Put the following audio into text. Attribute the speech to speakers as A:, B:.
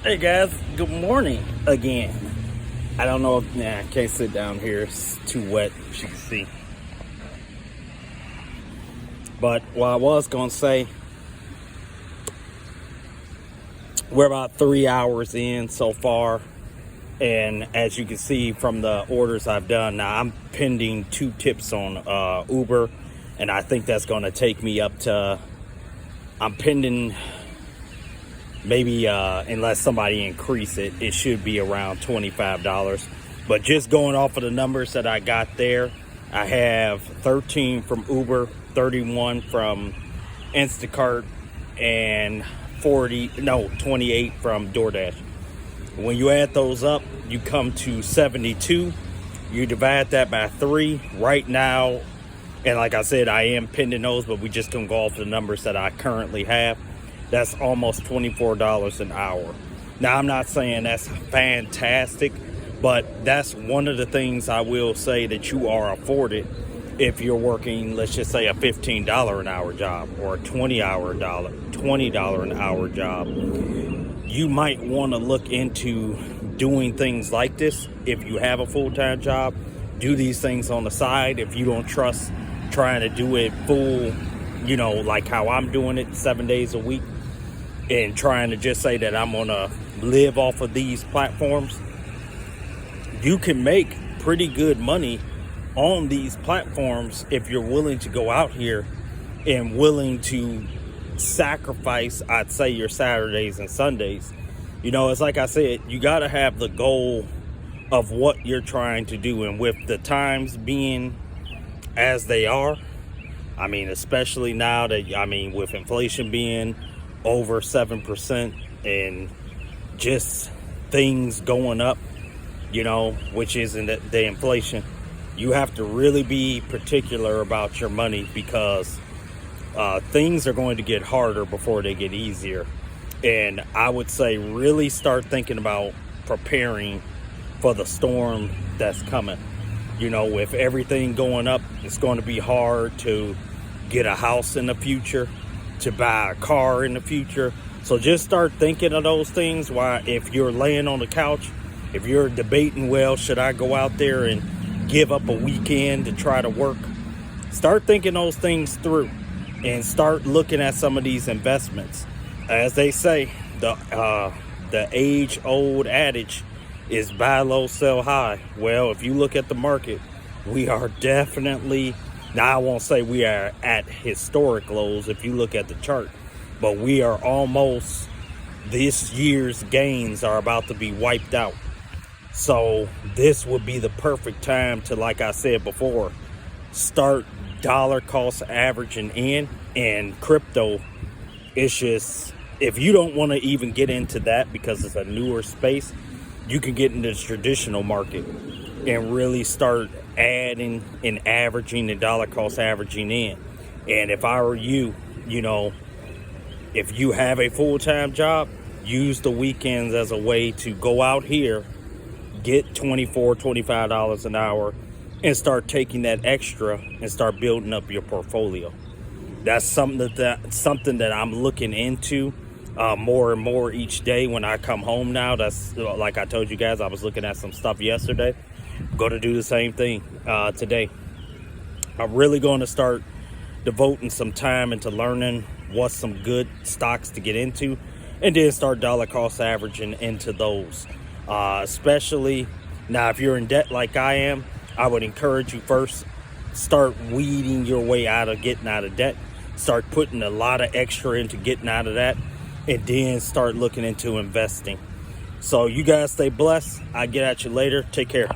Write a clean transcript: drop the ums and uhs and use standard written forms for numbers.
A: Hey guys, good morning again. I don't know if, I can't sit down here. It's too wet, as you can see. But what I was going to say, we're about 3 hours in so far. And as you can see from the orders I've done, now I'm pending 2 tips on Uber. And I think that's going to take me up to, I'm pending maybe unless somebody increase it, it should be around $25. But just going off of the numbers that I got there, I have 13 from Uber, 31 from Instacart, and 28 from DoorDash. When you add those up, you come to 72. You divide that by 3 right now. And like I said, I am pending those, but we just don't go off the numbers that I currently have. That's almost $24 an hour. Now, I'm not saying that's fantastic, but that's one of the things I will say that you are afforded if you're working, let's just say, a $15 an hour job or a $20 an hour job. You might want to look into doing things like this if you have a full-time job. Do these things on the side if you don't trust trying to do it full, like how I'm doing it 7 days a week, and trying to just say that I'm gonna live off of these platforms. You can make pretty good money on these platforms if you're willing to go out here and willing to sacrifice, I'd say, your Saturdays and Sundays. It's like I said, you gotta have the goal of what you're trying to do. And with the times being as they are, especially now that, with inflation being over 7% and just things going up, which isn't the inflation, you have to really be particular about your money, because things are going to get harder before they get easier. And I would say really start thinking about preparing for the storm that's coming. With everything going up, it's going to be hard to get a house in the future, to buy a car in the future. So just start thinking of those things. Why, if you're laying on the couch, if you're debating, well, should I go out there and give up a weekend to try to work? Start thinking those things through and start looking at some of these investments. As they say, the age-old adage is buy low, sell high. Well, if you look at the market, we are definitely, now I won't say we are at historic lows if you look at the chart, but we are almost, this year's gains are about to be wiped out. So this would be the perfect time to, like I said before, start dollar cost averaging in. And crypto, it's just, if you don't want to even get into that because it's a newer space, you can get into the traditional market and really start adding and averaging and dollar cost averaging in. And if I were you, if you have a full-time job, use the weekends as a way to go out here, get $24-25 an hour, and start taking that extra and start building up your portfolio. That's something that I'm looking into more and more each day when I come home now. That's like I told you guys, I was looking at some stuff yesterday. I'm going to do the same thing today. I'm really going to start devoting some time into learning what's some good stocks to get into, and then start dollar cost averaging into those. Especially now, if you're in debt like I am, I would encourage you first, start weeding your way out of getting out of debt. Start putting a lot of extra into getting out of that, and then start looking into investing. So you guys stay blessed. I'll get at you later. Take care.